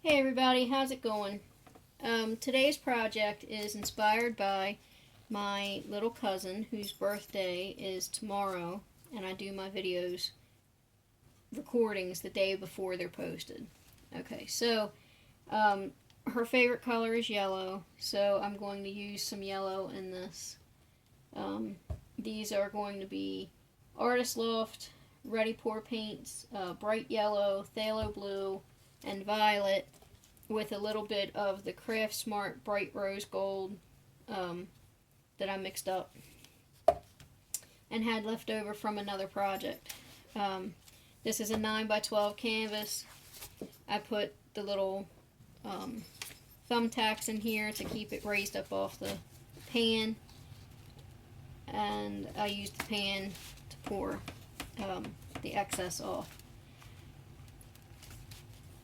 Hey everybody, how's it going? Today's project is inspired by my little cousin whose birthday is tomorrow, and I do my videos recordings the day before they're posted. Okay, so her favorite color is yellow, so I'm going to use some yellow in this. These are going to be Artist Loft, Ready Pour paints, bright yellow, phthalo blue, and violet, with a little bit of the Craftsmart bright rose gold that I mixed up and had left over from another project. This is a 9x12 canvas. I put the little thumbtacks in here to keep it raised up off the pan, and I used the pan to pour the excess off.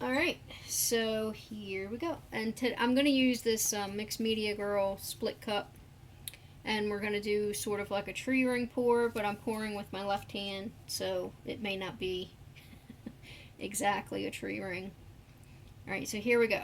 Alright, so here we go. And I'm going to use this Mixed Media Girl split cup. And we're going to do sort of like a tree ring pour, but I'm pouring with my left hand, so it may not be exactly a tree ring. Alright, so here we go.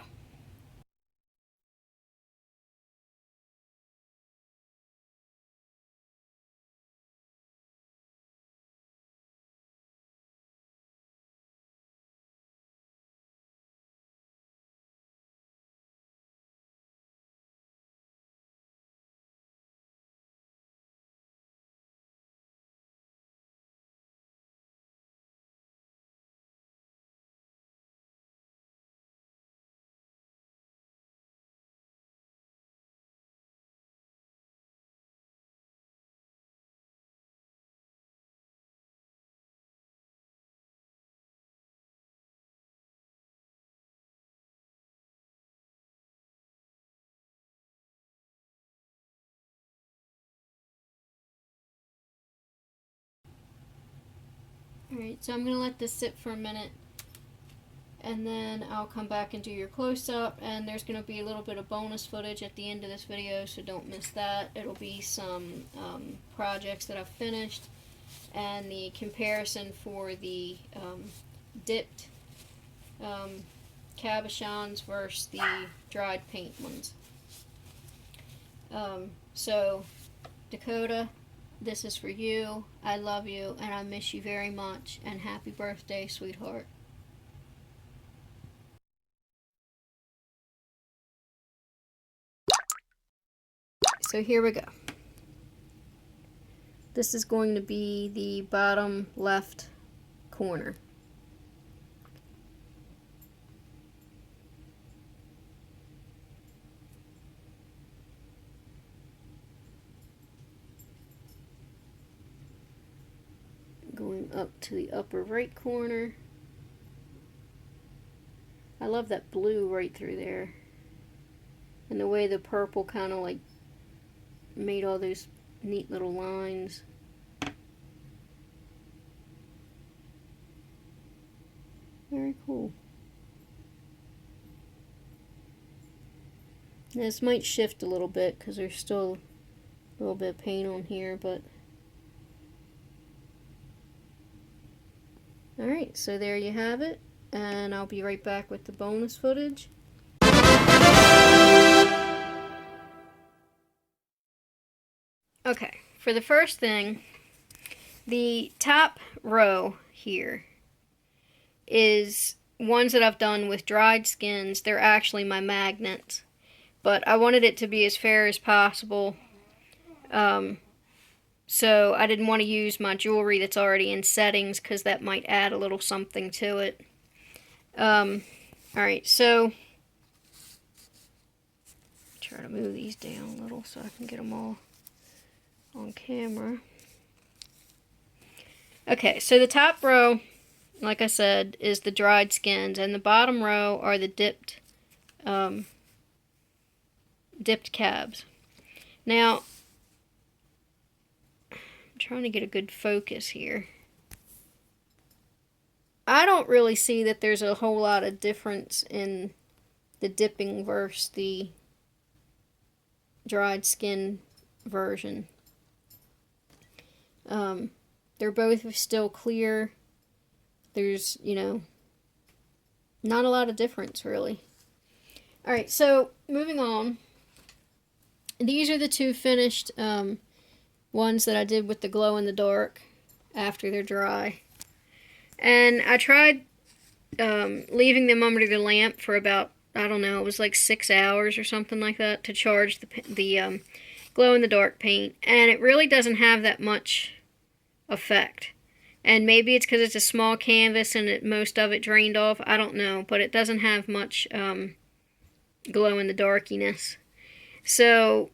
Alright, so I'm going to let this sit for a minute, and then I'll come back and do your close-up, and there's going to be a little bit of bonus footage at the end of this video, so don't miss that. It'll be some projects that I've finished, and the comparison for the dipped cabochons versus the dried paint ones. So, Dakota, this is for you. I love you, and I miss you very much, and happy birthday, sweetheart. So here we go. This is going to be the bottom left corner. Going up to the upper right corner. I love that blue right through there. And the way the purple kind of like made all those neat little lines. Very cool. This might shift a little bit because there's still a little bit of paint on here, but alright, so there you have it, and I'll be right back with the bonus footage. Okay, for the first thing, the top row here is ones that I've done with dried skins. They're actually my magnets, but I wanted it to be as fair as possible. So I didn't want to use my jewelry that's already in settings because that might add a little something to it. Alright, so try to move these down a little so I can get them all on camera. Okay, so the top row, like I said, is the dried skins, and the bottom row are the dipped cabs. Now, I'm trying to get a good focus here. I don't really see that there's a whole lot of difference in the dipping versus the dried skin version. They're both still clear. There's, you know, not a lot of difference really. Alright, so moving on. These are the two finished ones that I did with the glow in the dark after they're dry. And I tried leaving them under the lamp for about, I don't know, it was like 6 hours or something like that to charge the glow in the dark paint. And it really doesn't have that much effect. And maybe it's because it's a small canvas and most of it drained off. I don't know, but it doesn't have much glow in the darkiness. So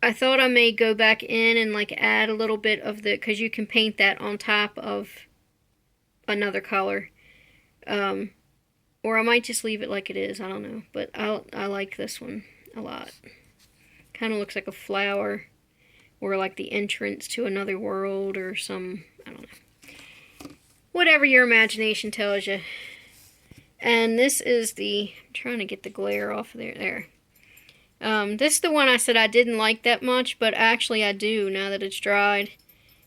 I thought I may go back in and like add a little bit of the, because you can paint that on top of another color. Or I might just leave it like it is, I don't know. But I like this one a lot. Kind of looks like a flower, or like the entrance to another world, or some, I don't know. Whatever your imagination tells you. And this is the, I'm trying to get the glare off of there. This is the one I said I didn't like that much, but actually I do now that it's dried.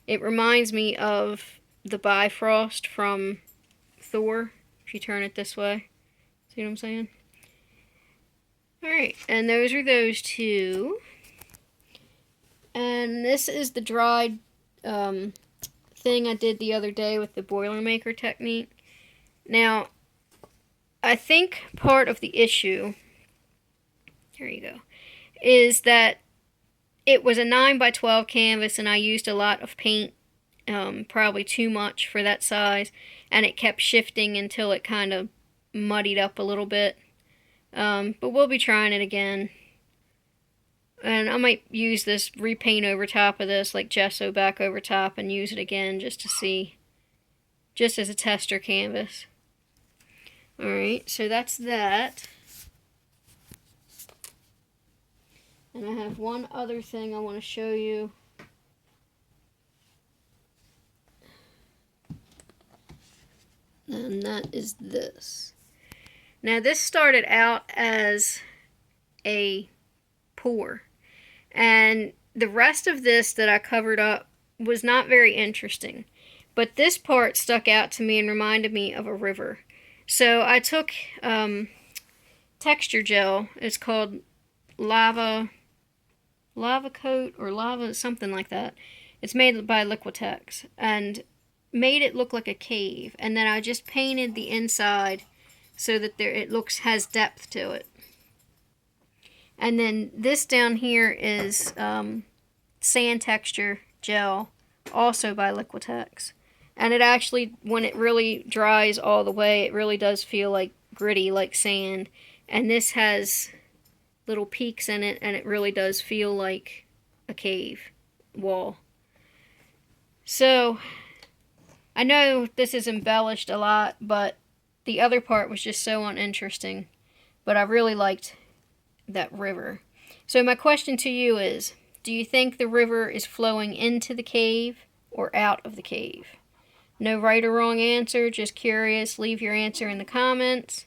It reminds me of the Bifrost from Thor, if you turn it this way. See what I'm saying? Alright, and those are those two. And this is the dried thing I did the other day with the Boilermaker technique. Now, I think part of the issue, here you go, is that it was a 9x12 canvas and I used a lot of paint, probably too much for that size, and it kept shifting until it kind of muddied up a little bit. But we'll be trying it again. And I might use this, repaint over top of this, like gesso back over top, and use it again just to see, just as a tester canvas. Alright, so that's that. And I have one other thing I want to show you. And that is this. Now this started out as a pour. And the rest of this that I covered up was not very interesting. But this part stuck out to me and reminded me of a river. So I took texture gel. It's called lava coat or lava, something like that. It's made by Liquitex. And made it look like a cave. And then I just painted the inside so that it has depth to it. And then this down here is sand texture gel, also by Liquitex. And it actually, when it really dries all the way, it really does feel like gritty, like sand. And this has little peaks in it, and it really does feel like a cave wall. So, I know this is embellished a lot, but the other part was just so uninteresting. But I really liked that river. So my question to you is, do you think the river is flowing into the cave or out of the cave? No right or wrong answer, just curious. Leave your answer in the comments.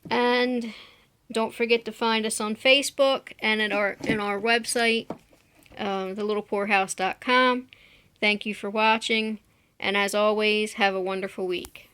And don't forget to find us on Facebook and at our website, thelittlepoorhouse.com. Thank you for watching, and as always, have a wonderful week.